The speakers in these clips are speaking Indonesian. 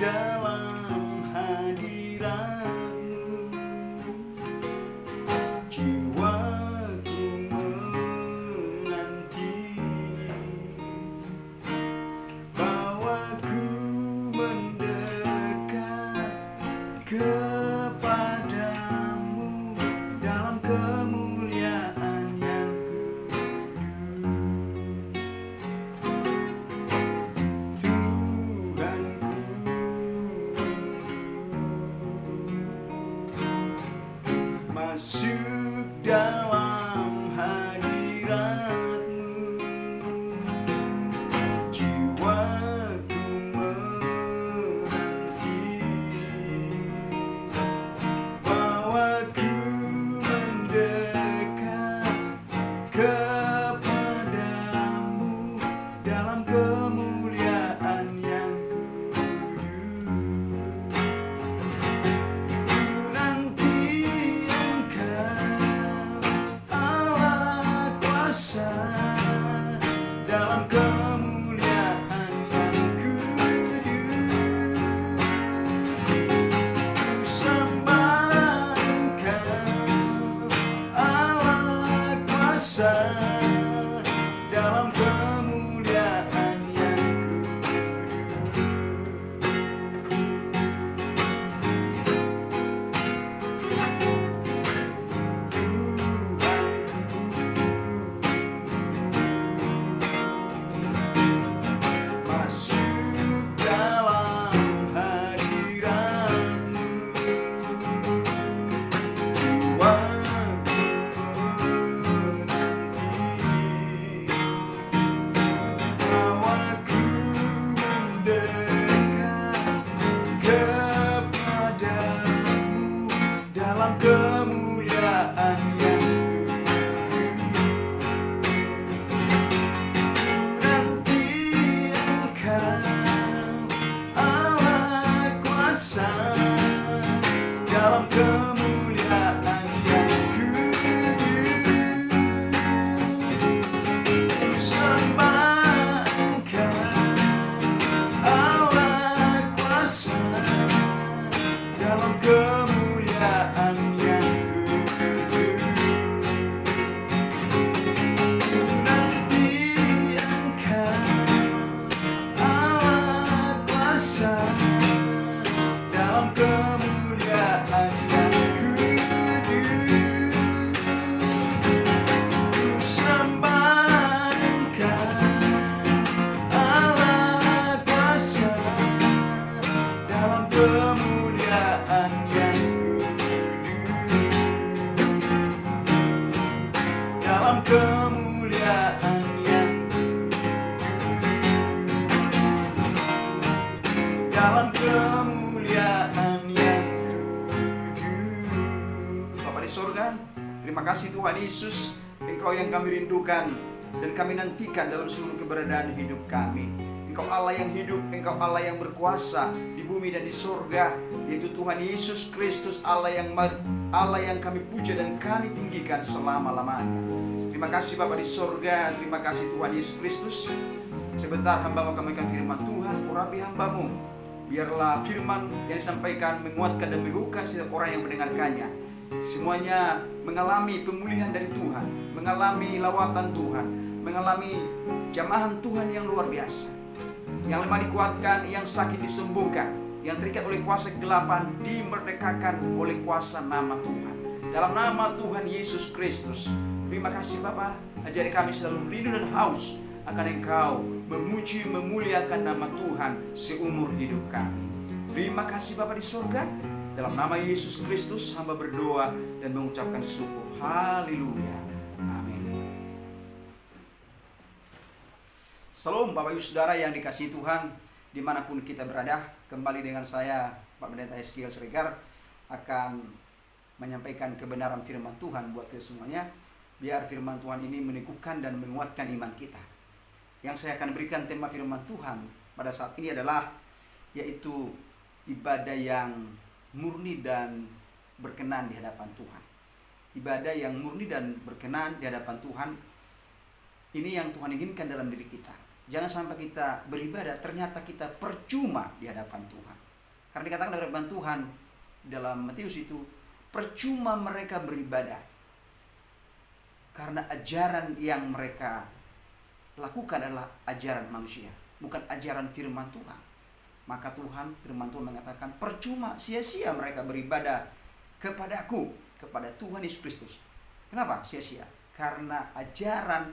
dalam hadirat-Mu. Jiwaku menanti bahwa ku mendekat kepadamu dalam kemuliaan yang kudus. Tuhanku, masuk dalam hadirat-Mu. Jiwaku menanti bahwa ku mendekat kepadamu dalam kemuliaan yang kudus. Ku nanti Engkau, Allah kuasa, dalam kemuliaan yang kudus. Ku sembah Engkau, Allah kuasa, dalam kemuliaan yang masuk dalam hadirat-Mu. Jiwaku menanti bahwa ku mendekat kepadamu dalam kemuliaan yang nanti Engkau, Allah kuasa, dalam kemuliaan yang kudus. Ku sembah Engkau, Allah kuasa, dalam kemuliaan yang kudus. Ku nanti Engkau, Allah kuasa, dalam kemuliaan yang kudus. Ku sembah Engkau, Allah kuasa, dalam kemuliaan yang kudus. Dalam kemuliaan yang dalam kemuliaan yang kudus. Bapa di surga, terima kasih Tuhan Yesus, Engkau yang kami rindukan dan kami nantikan dalam seluruh keberadaan hidup kami. Engkau Allah yang hidup, Engkau Allah yang berkuasa di bumi dan di surga, yaitu Tuhan Yesus Kristus, Allah yang kami puja dan kami tinggikan selama-lamanya. Terima kasih Bapa di surga, terima kasih Tuhan Yesus Kristus. Sebentar hamba-Mu akan memberikan firman Tuhan, urapi hamba-Mu. Biarlah firman yang disampaikan menguatkan dan meneguhkan setiap orang yang mendengarkannya. Semuanya mengalami pemulihan dari Tuhan, mengalami lawatan Tuhan, mengalami jamahan Tuhan yang luar biasa. Yang lemah dikuatkan, yang sakit disembuhkan, yang terikat oleh kuasa kegelapan dimerdekakan oleh kuasa nama Tuhan. Dalam nama Tuhan Yesus Kristus. Terima kasih Bapa, ajari kami selalu rindu dan haus akan Engkau, memuji memuliakan nama Tuhan seumur hidup kami. Terima kasih Bapa di surga. Dalam nama Yesus Kristus hamba berdoa dan mengucapkan syukur. Haleluya. Amin. Salam Bapak Ibu Saudara yang dikasihi Tuhan, dimanapun kita berada. Kembali dengan saya Pak Pendeta Eskiel Siregar akan menyampaikan kebenaran firman Tuhan buat kita semuanya. Biar firman Tuhan ini meneguhkan dan menguatkan iman kita. Yang saya akan berikan tema firman Tuhan pada saat ini adalah yaitu ibadah yang murni dan berkenan di hadapan Tuhan. Ibadah yang murni dan berkenan di hadapan Tuhan, ini yang Tuhan inginkan dalam diri kita. Jangan sampai kita beribadah ternyata kita percuma di hadapan Tuhan. Karena dikatakan oleh firman Tuhan dalam Matius itu, percuma mereka beribadah karena ajaran yang mereka lakukan adalah ajaran manusia, bukan ajaran firman Tuhan. Maka firman Tuhan mengatakan, percuma, sia-sia mereka beribadah kepadaku, kepada Tuhan Yesus Kristus. Kenapa sia-sia? Karena ajaran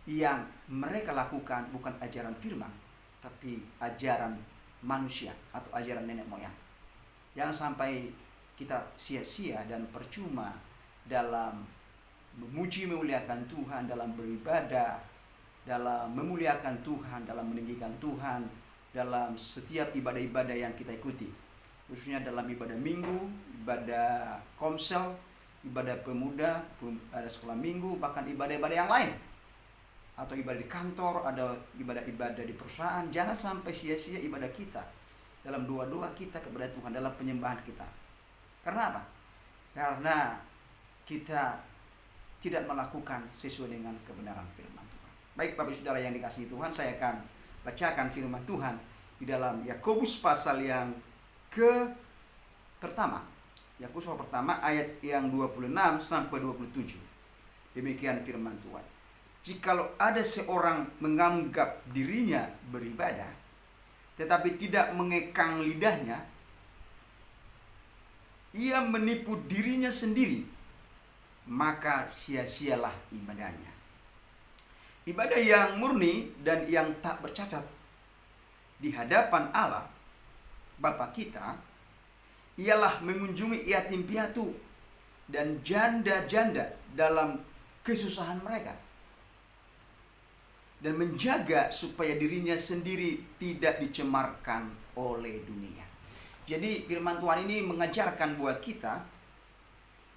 yang mereka lakukan bukan ajaran firman, tapi ajaran manusia atau ajaran nenek moyang. Jangan sampai kita sia-sia dan percuma dalam memuji memuliakan Tuhan, dalam beribadah, dalam memuliakan Tuhan, dalam meninggikan Tuhan, dalam setiap ibadah-ibadah yang kita ikuti, khususnya dalam ibadah minggu, ibadah komsel, ibadah pemuda, ada sekolah minggu, bahkan ibadah-ibadah yang lain, atau ibadah di kantor, ada ibadah-ibadah di perusahaan. Jangan sampai sia-sia ibadah kita dalam doa-doa kita kepada Tuhan, dalam penyembahan kita. Karena apa? Karena kita tidak melakukan sesuai dengan kebenaran firman Tuhan. Baik Bapak Saudara yang dikasihi Tuhan, saya akan bacakan firman Tuhan di dalam Yakobus pasal yang pertama. Yakobus pasal pertama ayat yang 26 sampai 27. Demikian firman Tuhan. Jikalau ada seorang menganggap dirinya beribadah, tetapi tidak mengekang lidahnya, ia menipu dirinya sendiri, maka sia-sialah ibadahnya. Ibadah yang murni dan yang tak bercacat di hadapan Allah Bapa kita ialah mengunjungi yatim piatu dan janda-janda dalam kesusahan mereka, dan menjaga supaya dirinya sendiri tidak dicemarkan oleh dunia. Jadi firman Tuhan ini mengajarkan buat kita,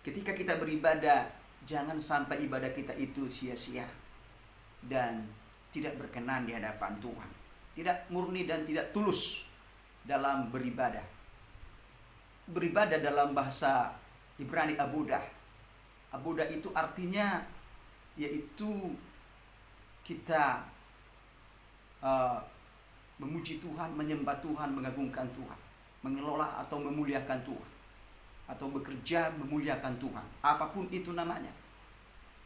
ketika kita beribadah, jangan sampai ibadah kita itu sia-sia dan tidak berkenan di hadapan Tuhan, tidak murni dan tidak tulus dalam beribadah. Beribadah dalam bahasa Ibrani abudah. Abudah itu artinya yaitu kita memuji Tuhan, menyembah Tuhan, mengagungkan Tuhan, mengelola atau memuliakan Tuhan, atau bekerja memuliakan Tuhan, apapun itu namanya.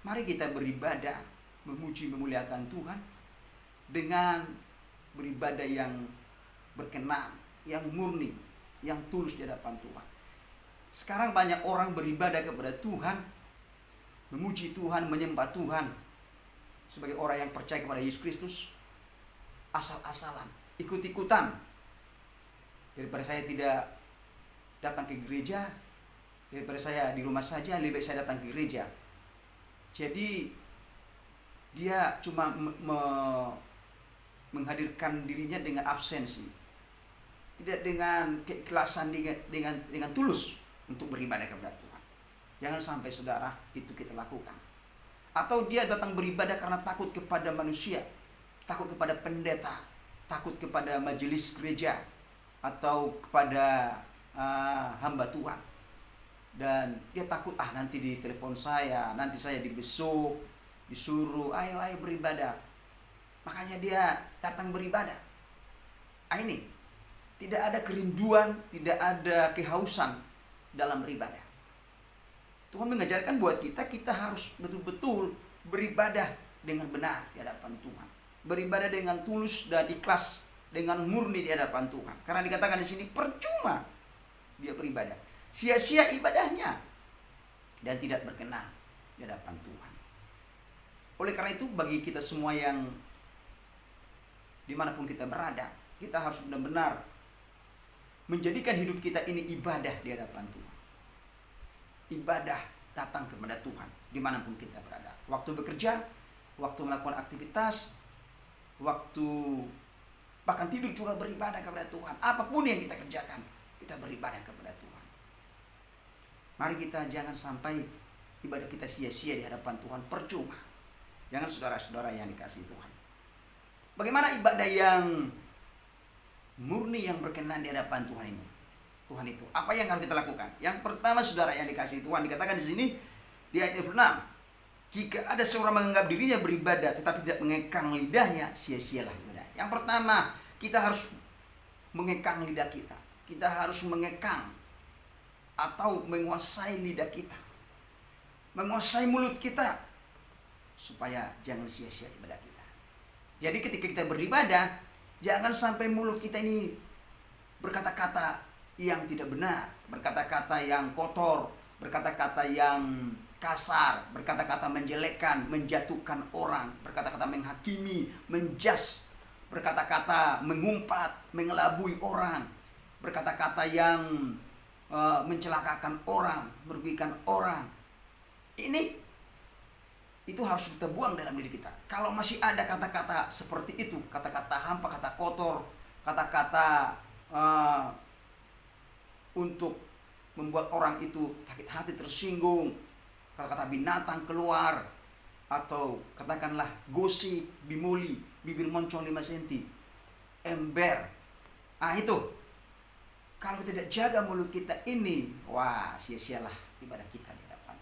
Mari kita beribadah, memuji memuliakan Tuhan dengan beribadah yang berkenan, yang murni, yang tulus di hadapan Tuhan. Sekarang banyak orang beribadah kepada Tuhan, memuji Tuhan, menyembah Tuhan sebagai orang yang percaya kepada Yesus Kristus, asal-asalan, ikut-ikutan. Daripada saya tidak datang ke gereja, daripada saya di rumah saja, lebih baik saya datang ke gereja. Jadi dia cuma menghadirkan dirinya dengan absensi, tidak dengan keikhlasan, dengan tulus untuk beribadah kepada Tuhan. Jangan sampai saudara itu kita lakukan. Atau dia datang beribadah karena takut kepada manusia, takut kepada pendeta, takut kepada majelis gereja, atau kepada hamba Tuhan. Dan dia takut, nanti di telepon saya, nanti saya dibesuk, disuruh ayo beribadah. Makanya dia datang beribadah. Ini tidak ada kerinduan, tidak ada kehausan dalam beribadah. Tuhan mengajarkan buat kita harus betul-betul beribadah dengan benar di hadapan Tuhan. Beribadah dengan tulus dan ikhlas, dengan murni di hadapan Tuhan. Karena dikatakan di sini percuma dia beribadah, sia-sia ibadahnya dan tidak berkenan di hadapan Tuhan. Oleh karena itu bagi kita semua yang dimanapun kita berada, kita harus benar-benar menjadikan hidup kita ini ibadah di hadapan Tuhan. Ibadah datang kepada Tuhan dimanapun kita berada. Waktu bekerja, waktu melakukan aktivitas, waktu bahkan tidur juga beribadah kepada Tuhan. Apapun yang kita kerjakan, kita beribadah kepada Tuhan. Mari kita jangan sampai ibadah kita sia-sia di hadapan Tuhan, percuma. Jangan saudara-saudara yang dikasihi Tuhan. Bagaimana ibadah yang murni, yang berkenan di hadapan Tuhan ini? Tuhan itu, apa yang harus kita lakukan? Yang pertama saudara yang dikasihi Tuhan, dikatakan di sini di ayat 6, jika ada seorang menganggap dirinya beribadah tetapi tidak mengekang lidahnya, sia-sialah ibadah. Yang pertama, kita harus mengekang lidah kita. kita harus mengekang atau menguasai lidah kita, menguasai mulut kita, supaya jangan sia-sia ibadah kita. Jadi ketika kita beribadah, jangan sampai mulut kita ini berkata-kata yang tidak benar, berkata-kata yang kotor, berkata-kata yang kasar, berkata-kata menjelekkan, menjatuhkan orang, berkata-kata menghakimi, menjas, berkata-kata mengumpat, mengelabui orang, berkata-kata yang mencelakakan orang, merugikan orang. Itu harus kita buang dalam diri kita. Kalau masih ada kata-kata seperti itu, kata-kata hampa, kata kotor, kata-kata untuk membuat orang itu sakit hati, tersinggung, kata-kata binatang keluar, atau katakanlah gosip, bimoli, bibir moncong 5 cm, ember. Itu kalau kita tidak jaga mulut kita ini, wah, sia-sialah ibadah kita di hadapan.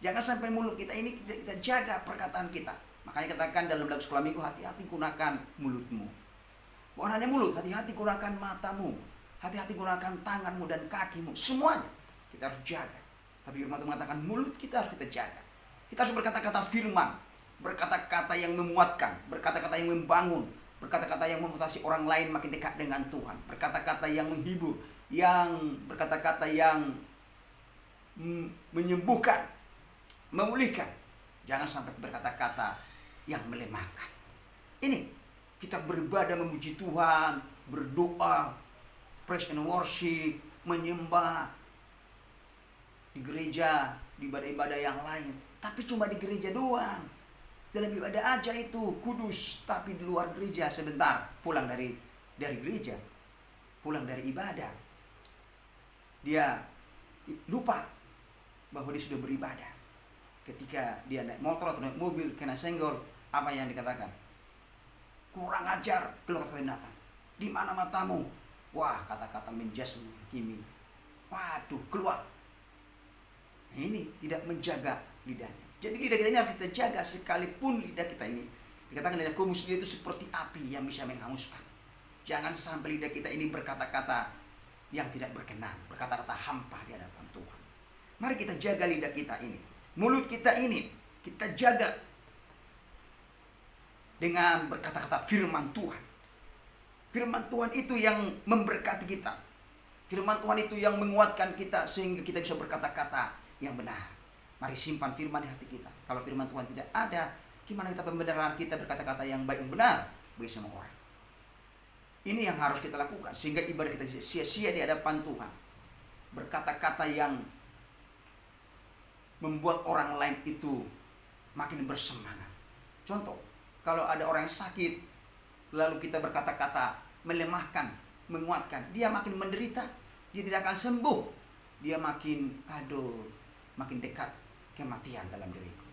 Jangan sampai mulut kita ini kita jaga perkataan kita. Makanya katakan dalam lagu sekolah minggu, hati-hati gunakan mulutmu. Bukan hanya mulut, hati-hati gunakan matamu, hati-hati gunakan tanganmu dan kakimu. Semuanya kita harus jaga. Tapi firman Tuhan mengatakan mulut kita harus kita jaga. Kita harus berkata-kata firman, berkata-kata yang memuatkan, berkata-kata yang membangun, berkata-kata yang memotivasi orang lain makin dekat dengan Tuhan, berkata-kata yang menghibur, berkata-kata yang menyembuhkan, memulihkan. Jangan sampai berkata-kata yang melemahkan. Ini kita beribadah memuji Tuhan, berdoa, praise and worship, menyembah di gereja, di ibadah-ibadah yang lain. Tapi cuma di gereja doang. Dalam ibadah aja itu kudus, tapi di luar gereja sebentar pulang dari gereja, pulang dari ibadah, dia lupa bahwa dia sudah beribadah. Ketika dia naik motor atau naik mobil kena senggol, apa yang dikatakan? Kurang ajar, keluar kata binatang. Di mana matamu? Wah, kata-kata menjas kimi. Waduh, keluar. Ini tidak menjaga lidahnya. Jadi lidah kita ini harus kita jaga, sekalipun lidah kita ini dikatakan lidah kumus itu seperti api yang bisa menghanguskan. Jangan sampai lidah kita ini berkata-kata yang tidak berkenan, berkata-kata hampa di hadapan Tuhan. Mari kita jaga lidah kita ini, mulut kita ini kita jaga dengan berkata-kata firman Tuhan. Firman Tuhan itu yang memberkati kita. Firman Tuhan itu yang menguatkan kita sehingga kita bisa berkata-kata yang benar. Mari simpan firman di hati kita. Kalau firman Tuhan tidak ada, gimana kita pembenaran kita berkata-kata yang baik dan benar bagi semua orang. Ini yang harus kita lakukan sehingga ibadah kita sia-sia di hadapan Tuhan. Berkata-kata yang membuat orang lain itu makin bersemangat. Contoh, kalau ada orang yang sakit, lalu kita berkata-kata melemahkan, menguatkan, dia makin menderita, dia tidak akan sembuh. Dia makin dekat kematian dalam diriku.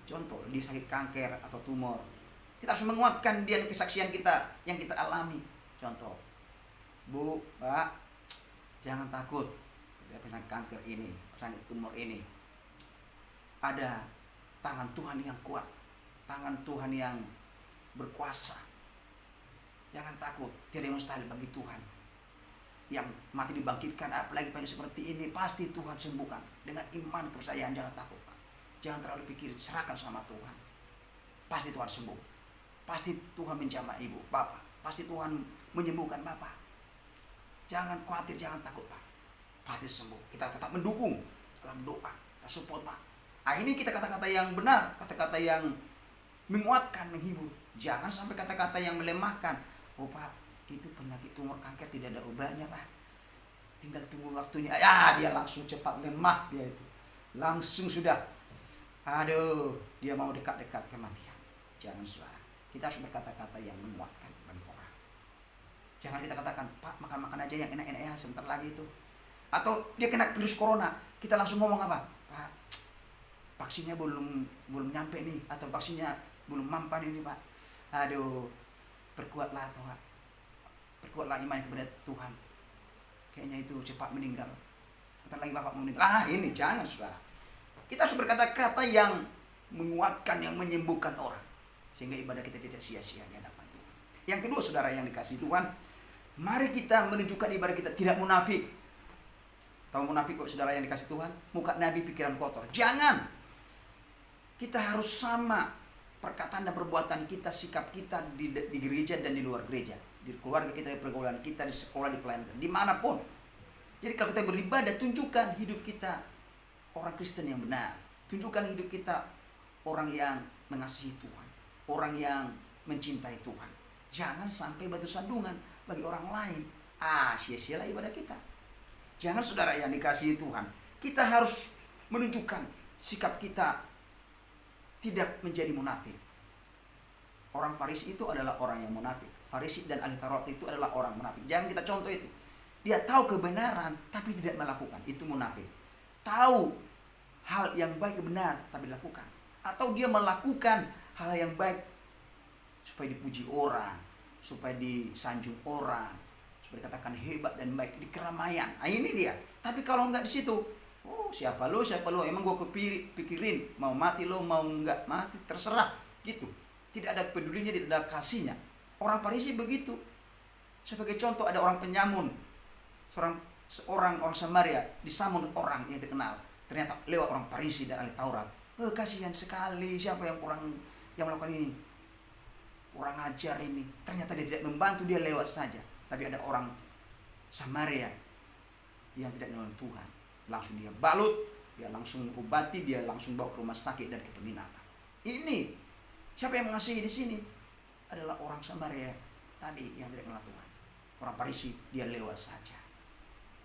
Contoh, dia sakit kanker atau tumor, kita harus menguatkan dia kesaksian kita yang kita alami. Contoh, Bu, Pak, jangan takut, dia punya kanker ini, sakit tumor ini. Ada tangan Tuhan yang kuat, tangan Tuhan yang berkuasa. Jangan takut, tidak ada yang mustahil bagi Tuhan. Yang mati dibangkitkan, apalagi banyak seperti ini, pasti Tuhan sembuhkan. Dengan iman, kepercayaan, jangan takut, Pak. Jangan terlalu pikir, serahkan sama Tuhan. Pasti Tuhan sembuh. Pasti Tuhan menjamah ibu, bapak. Pasti Tuhan menyembuhkan bapak. Jangan khawatir, jangan takut, Pak. Pasti sembuh. Kita tetap mendukung dalam doa, kita support, Pak. Ini kita kata-kata yang benar, kata-kata yang menguatkan, menghibur. Jangan sampai kata-kata yang melemahkan. Oh, Pak, itu penyakit tumor kanker tidak ada obatnya, Pak. Tinggal tunggu waktunya. Dia langsung cepat lemah dia itu. Langsung sudah. Dia mau dekat-dekat kematian. Jangan, saudara. Kita harus berkata-kata yang menguatkan bagi orang. Jangan kita katakan, Pak, makan-makan aja yang enak-enak ya sebentar lagi itu. Atau dia kena virus corona, kita langsung ngomong apa? Pak, vaksinnya belum nyampe nih, atau vaksinnya belum mampan ini, Pak. Perkuatlah Tuhan. Perkuatlah iman kepada Tuhan. Kayaknya itu cepat meninggal. Bentar lagi Bapak mau meninggal. Ini jangan, saudara. Kita harus berkata-kata yang menguatkan, yang menyembuhkan orang. Sehingga ibadah kita tidak sia-sia di hadapan Tuhan. Yang kedua, saudara yang dikasihi Tuhan, Mari kita menunjukkan ibadah kita tidak munafik. Tahu munafik kok saudara yang dikasih Tuhan? Muka Nabi, pikiran kotor. Jangan. Kita harus sama perkataan dan perbuatan kita, sikap kita di gereja dan di luar gereja. Di keluarga kita, di pergaulan kita, di sekolah, di pelayanan, dimanapun. Jadi kalau kita beribadah, tunjukkan hidup kita orang Kristen yang benar. Tunjukkan hidup kita orang yang mengasihi Tuhan. Orang yang mencintai Tuhan. Jangan sampai batu sandungan bagi orang lain. Sia-sialah ibadah kita. Jangan saudara yang dikasihi Tuhan. Kita harus menunjukkan sikap kita tidak menjadi munafik. Orang Farisi itu adalah orang yang munafik. Farisi dan ahli Taurat itu adalah orang munafik. Jangan kita contoh itu. Dia tahu kebenaran tapi tidak melakukan. Itu munafik. Tahu hal yang baik benar tapi dilakukan. Atau dia melakukan hal yang baik supaya dipuji orang, supaya disanjung orang, supaya dikatakan hebat dan baik di keramaian. Ini dia. Tapi kalau enggak di situ, siapa lo, emang gue pikirin mau mati lo, mau enggak mati, terserah gitu. Tidak ada pedulinya, tidak ada kasihnya. Orang Farisi begitu. Sebagai contoh, ada orang penyamun, seorang orang Samaria disamun orang yang terkenal. Ternyata lewat orang Farisi dan ahli Taurat. Kasihan sekali, siapa yang melakukan ini? Kurang ajar ini. Ternyata dia tidak membantu, dia lewat saja. Tapi ada orang Samaria yang tidak mengenal Tuhan. Langsung dia balut, dia langsung obati, dia langsung bawa ke rumah sakit dan ke penginapan. Ini siapa yang mengasihi di sini? Adalah orang Samaria tadi yang tidak mengenal Tuhan. Orang Farisi dia lewat saja.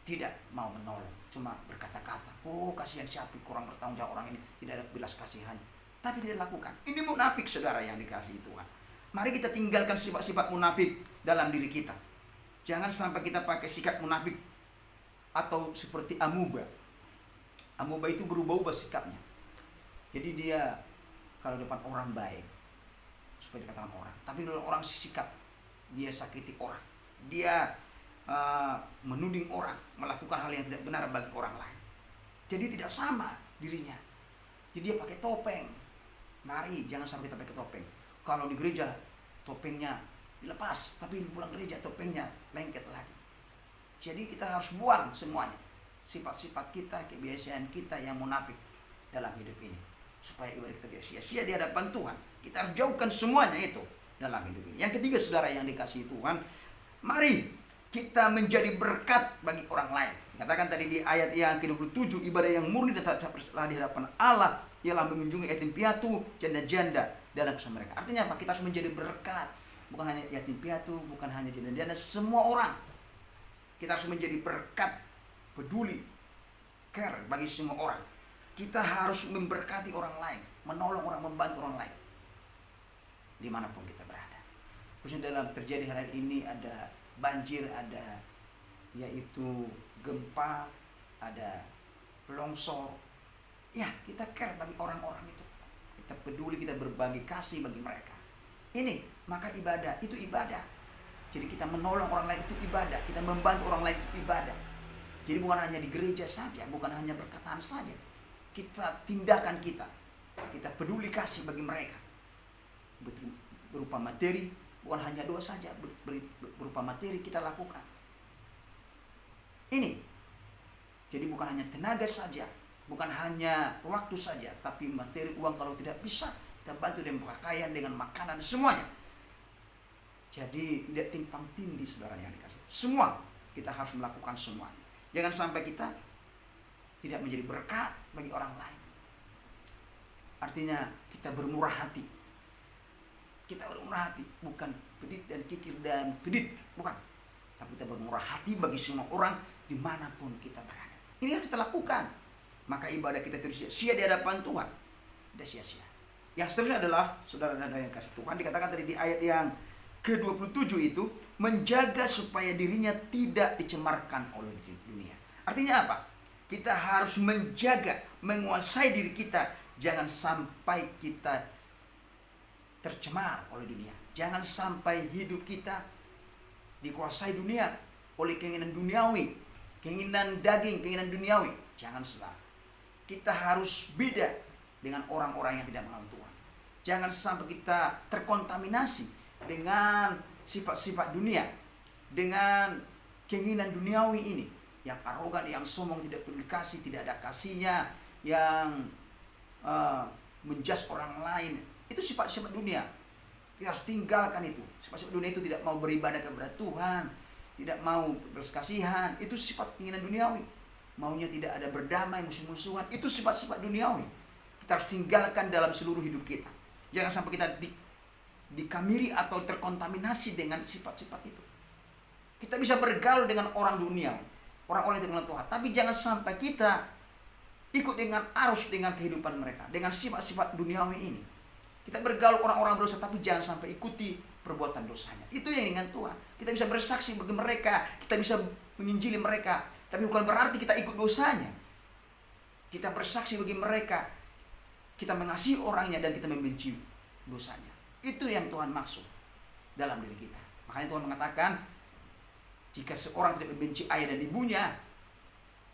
Tidak mau menolong, cuma berkata-kata. Kasihan siapa, kurang bertanggung jawab orang ini, tidak ada belas kasihan. Tapi tidak lakukan. Ini munafik saudara yang dikasihi Tuhan. Mari kita tinggalkan sifat-sifat munafik dalam diri kita. Jangan sampai kita pakai sikap munafik atau seperti amuba. Amuba itu berubah-ubah sikapnya. Jadi dia kalau depan orang baik, supaya dikatakan orang. Tapi kalau orang sikap, dia sakiti orang. Dia menuding orang, melakukan hal yang tidak benar bagi orang lain. Jadi tidak sama dirinya. Jadi dia pakai topeng. Mari jangan sampai kita pakai topeng. Kalau di gereja topengnya dilepas, tapi di pulang gereja topengnya lengket lagi. Jadi kita harus buang semuanya. Sifat-sifat kita, kebiasaan kita yang munafik dalam hidup ini. Supaya ibadah kita tidak sia-sia di hadapan Tuhan. Kita harus jauhkan semuanya itu dalam hidup ini. Yang ketiga saudara yang dikasihi Tuhan, mari kita menjadi berkat bagi orang lain. Katakan tadi di ayat yang ke-27, ibadah yang murni dan tak tercela di hadapan Allah ialah mengunjungi yatim piatu, janda-janda dalam usaha mereka. Artinya apa? Kita harus menjadi berkat. Bukan hanya yatim piatu, bukan hanya janda-janda, semua orang. Kita harus menjadi berkat, peduli, care bagi semua orang. Kita harus memberkati orang lain, menolong orang, membantu orang lain. Dimanapun kita berada. Khususnya dalam terjadi hari ini ada banjir, ada yaitu gempa, ada longsor. Ya, kita care bagi orang-orang itu. Kita peduli, kita berbagi kasih bagi mereka. Ini, maka ibadah, itu ibadah. Jadi kita menolong orang lain itu ibadah. Kita membantu orang lain itu ibadah. Jadi bukan hanya di gereja saja, bukan hanya perkataan saja. Kita tindakan kita peduli kasih bagi mereka. Berupa materi, bukan hanya doa saja, berupa materi kita lakukan. Ini. Jadi bukan hanya tenaga saja, bukan hanya waktu saja, tapi materi, uang kalau tidak bisa, kita bantu dengan pakaian, dengan makanan, semuanya. Jadi tidak timpang tindih saudara yang dikasih. Semua kita harus melakukan semuanya. Jangan sampai kita tidak menjadi berkat bagi orang lain. Artinya kita bermurah hati. Kita bermurah hati, bukan pedit dan kikir dan pedit, bukan. Tapi kita bermurah hati bagi semua orang dimanapun kita berada. Ini harus kita lakukan. Maka ibadah kita terus sia-sia di hadapan Tuhan. Tidak sia-sia. Yang seterusnya adalah saudara-saudara yang kasih Tuhan, dikatakan tadi di ayat yang ke-27 itu, menjaga supaya dirinya tidak dicemarkan oleh dunia. Artinya apa? Kita harus menjaga, menguasai diri kita. Jangan sampai kita tercemar oleh dunia. Jangan sampai hidup kita dikuasai dunia oleh keinginan duniawi, keinginan daging, keinginan duniawi. Jangan salah. Kita harus beda dengan orang-orang yang tidak mengenal Tuhan. Jangan sampai kita terkontaminasi dengan sifat-sifat dunia. dengan keinginan duniawi ini, yang arogan, yang sombong, tidak peduli kasih, tidak ada kasihnya, yang menjudge orang lain. Itu sifat-sifat dunia. Kita harus tinggalkan itu. Sifat-sifat dunia itu tidak mau beribadah kepada Tuhan, tidak mau belas kasihan. Itu sifat keinginan duniawi. Maunya tidak ada berdamai, musuh-musuhan. Itu sifat-sifat duniawi. Kita harus tinggalkan dalam seluruh hidup kita. Jangan sampai kita dikamiri atau terkontaminasi dengan sifat-sifat itu. Kita bisa bergaul dengan orang dunia, orang-orang yang tidak mengenal Tuhan, tapi jangan sampai kita ikut dengan arus dengan kehidupan mereka, dengan sifat-sifat duniawi ini. Kita bergaul orang-orang berdosa, tapi jangan sampai ikuti perbuatan dosanya. Itu yang dengan Tuhan. Kita bisa bersaksi bagi mereka, kita bisa menginjili mereka, tapi bukan berarti kita ikut dosanya. Kita bersaksi bagi mereka, kita mengasihi orangnya dan kita membenci dosanya. Itu yang Tuhan maksud dalam diri kita. Makanya Tuhan mengatakan, jika seorang tidak membenci ayah dan ibunya,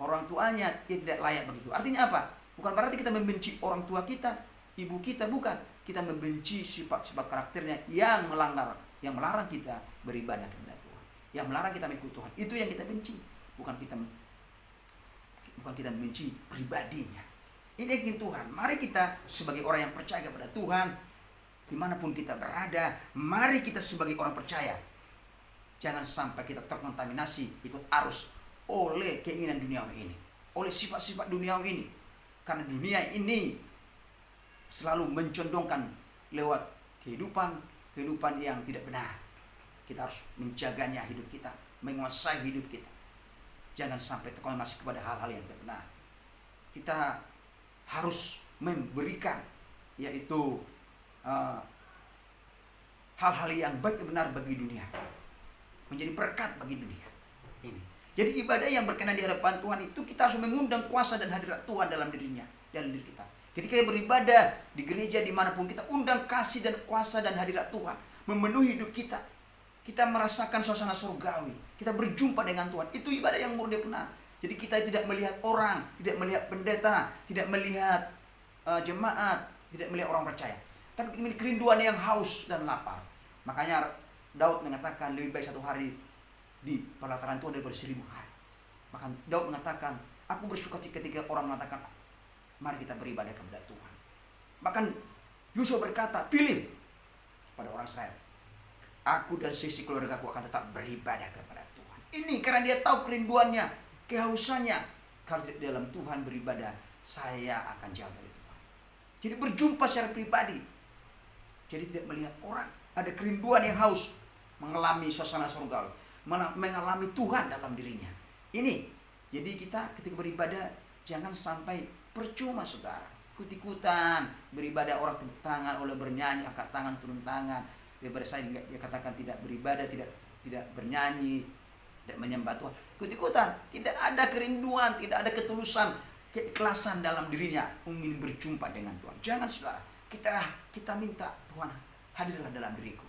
orang tuanya, ia tidak layak begitu. Artinya apa? Bukan berarti kita membenci orang tua kita, ibu kita, bukan. Kita membenci sifat-sifat karakternya yang melarang kita beribadah kepada Tuhan, yang melarang kita mengikuti Tuhan. Itu yang kita benci. Bukan kita membenci pribadinya. Ini ingin Tuhan. Mari kita sebagai orang yang percaya kepada Tuhan, dimanapun kita berada, mari kita sebagai orang percaya, jangan sampai kita terkontaminasi ikut arus oleh keinginan duniawi ini, oleh sifat-sifat duniawi ini. Karena dunia ini selalu mencondongkan lewat kehidupan yang tidak benar. Kita harus menjaganya hidup kita, menguasai hidup kita. Jangan sampai terkontaminasi kepada hal-hal yang tidak benar. Kita harus memberikan, yaitu hal-hal yang baik dan benar bagi dunia, menjadi berkat bagi dunia ini. Jadi ibadah yang berkenan di hadapan Tuhan itu kita harus mengundang kuasa dan hadirat Tuhan dalam diri kita. Ketika kita beribadah di gereja dimanapun, kita undang kasih dan kuasa dan hadirat Tuhan memenuhi hidup kita. Kita merasakan suasana surgawi, kita berjumpa dengan Tuhan. Itu ibadah yang murni benar. Jadi kita tidak melihat orang, tidak melihat pendeta, tidak melihat jemaat, tidak melihat orang percaya, tapi ini kerinduan yang haus dan lapar. Makanya Daud mengatakan lebih baik 1 hari di pelataran Tuhan daripada 1000 hari. Bahkan Daud mengatakan, aku bersuka ketika orang mengatakan, mari kita beribadah kepada Tuhan. Bahkan Yusuf berkata, pilih pada orang Israel, aku dan sisi keluargaku akan tetap beribadah kepada Tuhan. Ini karena dia tahu kerinduannya, kehausannya. Kalau tidak dalam Tuhan beribadah, saya akan jauh dari Tuhan. Jadi berjumpa secara pribadi. Jadi tidak melihat orang. Ada kerinduan yang haus, mengalami suasana surgawi, mengalami Tuhan dalam dirinya. Ini, jadi kita ketika beribadah, jangan sampai percuma saudara. Ikut-ikutan beribadah, orang tepuk tangan, oleh bernyanyi, angkat tangan, turun tangan. Daripada saya dia katakan tidak beribadah, tidak bernyanyi, tidak menyembah Tuhan. Ikut-ikutan, tidak ada kerinduan, tidak ada ketulusan, keikhlasan dalam dirinya ingin berjumpa dengan Tuhan. Jangan saudara, kita minta Tuhan, hadirlah dalam diriku,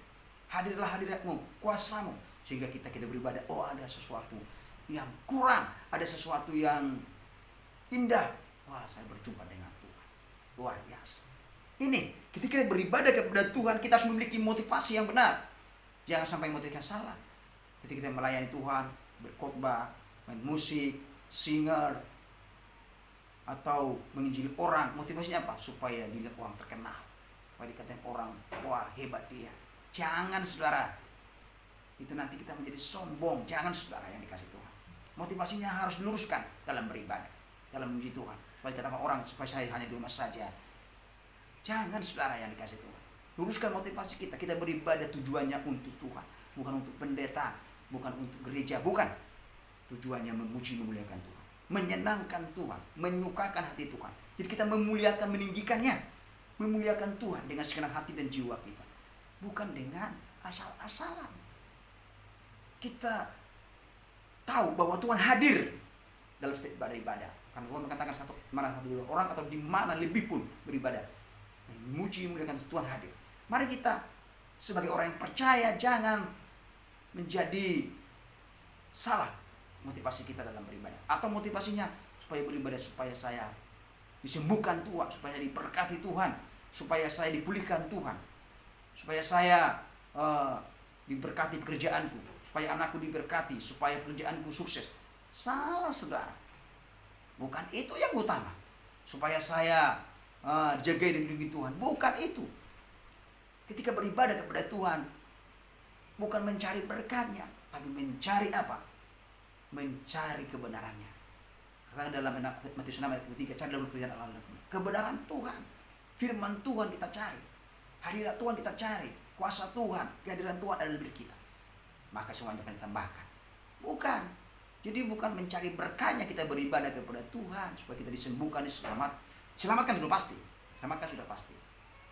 hadirlah hadiratmu, kuasamu, sehingga kita beribadah. Oh, ada sesuatu yang kurang, ada sesuatu yang indah. Wah, saya berjumpa dengan Tuhan, luar biasa. Ini ketika kita beribadah kepada Tuhan, kita harus memiliki motivasi yang benar. Jangan sampai motivasi salah. Ketika kita melayani Tuhan, berkhotbah, main musik, singer, atau menginjili orang, motivasinya apa? Supaya dilihat orang terkenal, supaya dikatakan orang, wah hebat dia. Jangan saudara, itu nanti kita menjadi sombong. Jangan saudara yang dikasih Tuhan. Motivasinya harus diluruskan dalam beribadah, dalam memuji Tuhan, supaya dikatakan orang, supaya saya hanya di rumah saja. Jangan saudara yang dikasih Tuhan. Luruskan motivasi kita. Kita beribadah tujuannya untuk Tuhan, bukan untuk pendeta, bukan untuk gereja, bukan. Tujuannya memuji, memuliakan Tuhan, menyenangkan Tuhan, menyukakan hati Tuhan. Jadi kita memuliakan, meninggikannya, memuliakan Tuhan dengan segenap hati dan jiwa kita, bukan dengan asal-asalan. Kita tahu bahwa Tuhan hadir dalam setiap ibadah. Karena Tuhan mengatakan mana satu dua orang atau di mana lebih pun beribadah, memuji, memuliakan Tuhan hadir. Mari kita sebagai orang yang percaya jangan menjadi salah motivasi kita dalam beribadah. Atau motivasinya supaya beribadah, supaya saya disembuhkan Tuhan, supaya saya diberkati Tuhan, supaya saya dipulihkan Tuhan, supaya saya diberkati pekerjaanku, supaya supaya anakku diberkati, supaya pekerjaanku sukses. Salah, saudara. Bukan itu yang utama. Supaya saya dijaga dan dilindungi Tuhan. Bukan itu. Ketika beribadah kepada Tuhan, bukan mencari berkatnya, tapi mencari apa? Mencari kebenarannya. Katakan dalam Matius 6 ayat 3, cari dahulu kerajaan Allah dan kebenaran Tuhan. Firman Tuhan kita cari. Hadirat Tuhan kita cari. Kuasa Tuhan, kehadiran Tuhan ada dalam diri kita. Maka semuanya akan ditambahkan. Bukan. Jadi bukan mencari berkahnya kita beribadah kepada Tuhan supaya kita disembuhkan, selamatkan sudah pasti. Selamatkan sudah pasti.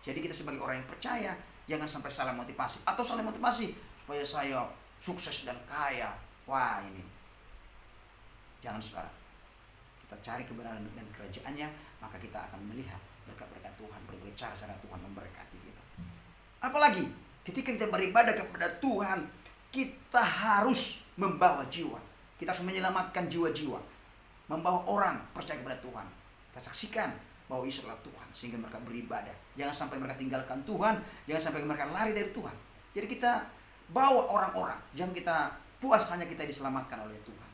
Jadi kita sebagai orang yang percaya jangan sampai salah motivasi atau salah motivasi supaya saya sukses dan kaya. Wah, ini jangan, saudara. Kita cari kebenaran dan kerajaannya, maka kita akan melihat berkat-berkat Tuhan, berbagai cara Tuhan memberkati kita. Apalagi ketika kita beribadah kepada Tuhan, kita harus membawa jiwa. Kita harus menyelamatkan jiwa-jiwa, membawa orang percaya kepada Tuhan. Kita saksikan bahwa Yesus adalah Tuhan, sehingga mereka beribadah. Jangan sampai mereka tinggalkan Tuhan, jangan sampai mereka lari dari Tuhan. Jadi kita bawa orang-orang, jangan kita puas hanya kita diselamatkan oleh Tuhan.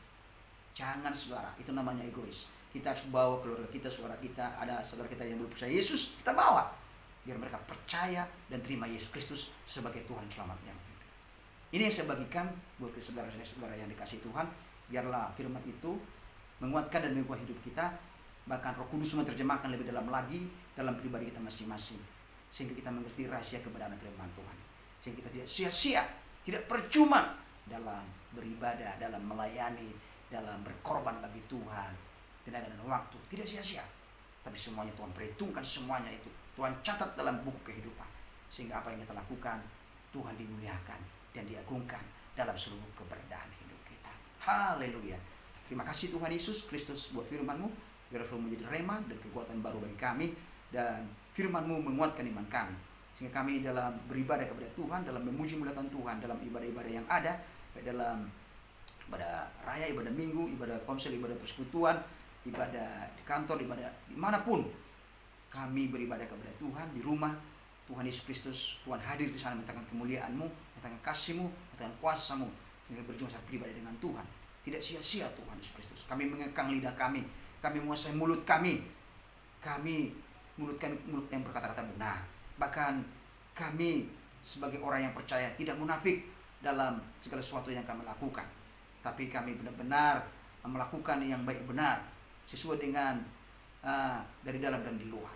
Jangan, saudara, itu namanya egois. Kita harus bawa keluarga kita, saudara kita, ada saudara kita yang belum percaya Yesus, kita bawa. Biar mereka percaya dan terima Yesus Kristus sebagai Tuhan selamatnya. Ini yang saya bagikan buat saudara-saudara yang dikasihi Tuhan. Biarlah firman itu menguatkan dan mengubah hidup kita. Bahkan Roh Kudus menerjemahkan lebih dalam lagi dalam pribadi kita masing-masing. Sehingga kita mengerti rahasia kebenaran firman Tuhan. Sehingga kita tidak sia-sia, tidak percuma dalam beribadah, dalam melayani, dalam berkorban bagi Tuhan. Tenaga dan waktu, tidak sia-sia. Tapi semuanya Tuhan perhitungkan, semuanya itu Tuhan catat dalam buku kehidupan. Sehingga apa yang kita lakukan, Tuhan dimuliakan dan diagungkan dalam seluruh keberadaan hidup kita. Haleluya. Terima kasih Tuhan Yesus Kristus buat firman-Mu. Biar firman menjadi rema dan kekuatan baru bagi kami. Dan firman-Mu menguatkan iman kami. Sehingga kami dalam beribadah kepada Tuhan, dalam memuji muliakan Tuhan, dalam ibadah-ibadah yang ada, dalam ibadah raya, ibadah minggu, ibadah konsel, ibadah persekutuan, ibadah di kantor, ibadah dimanapun kami beribadah kepada Tuhan, di rumah Tuhan Yesus Kristus, Tuhan hadir di sana menyatakan kemuliaan-Mu, menyatakan kasih-Mu, menyatakan kuasa-Mu, sehingga berjuang secara pribadi dengan Tuhan. Tidak sia-sia Tuhan Yesus Kristus. Kami mengekang lidah kami menguasai mulut kami, mulut yang berkata-kata benar. Bahkan kami sebagai orang yang percaya tidak munafik dalam segala sesuatu yang kami lakukan, tapi kami benar-benar melakukan yang baik benar sesuai dengan dari dalam dan di luar.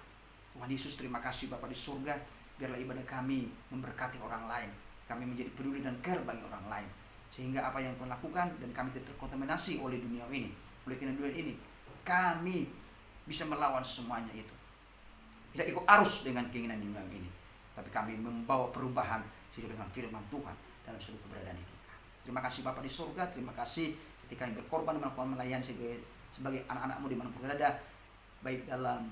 Tuhan Yesus, terima kasih Bapa di surga. Biarlah ibadah kami memberkati orang lain. Kami menjadi peduli dan care bagi orang lain. Sehingga apa yang Tuhan lakukan dan kami tidak terkontaminasi oleh dunia ini, oleh keinginan ini, kami bisa melawan semuanya itu. Tidak ikut arus dengan keinginan dunia ini, tapi kami membawa perubahan sesuai dengan firman Tuhan dalam seluruh keberadaan hidup kami. Terima kasih Bapa di surga. Terima kasih ketika kami berkorban melakukan melayani sebagai anak-anak-Mu dimanapun berada, baik dalam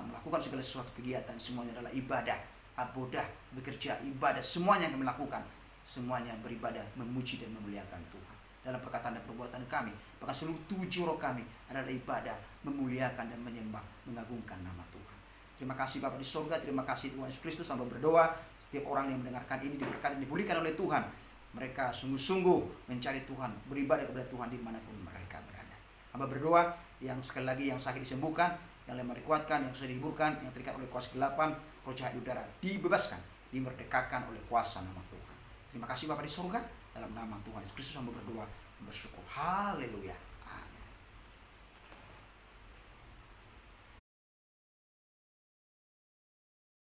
melakukan segala sesuatu kegiatan, semuanya adalah ibadah, abodah, bekerja, ibadah, semuanya yang kami lakukan, semuanya beribadah, memuji dan memuliakan Tuhan. Dalam perkataan dan perbuatan kami, bahkan seluruh tujuh roh kami adalah ibadah, memuliakan dan menyembah, mengagungkan nama Tuhan. Terima kasih Bapa di surga, terima kasih Tuhan Yesus Kristus. Hamba berdoa, setiap orang yang mendengarkan ini diberkati dan dipulihkan oleh Tuhan. Mereka sungguh-sungguh mencari Tuhan, beribadah kepada Tuhan dimanapun mereka berada. Hamba berdoa, yang sekali lagi yang sakit disembuhkan, yang lemah dikuatkan, yang susah dihiburkan, yang terikat oleh kuasa kegelapan, roh jahat di udara dibebaskan, dimerdekakan oleh kuasa nama Tuhan. Terima kasih Bapa di surga, dalam nama Tuhan Yesus Kristus hamba berdoa dan bersyukur. Haleluya.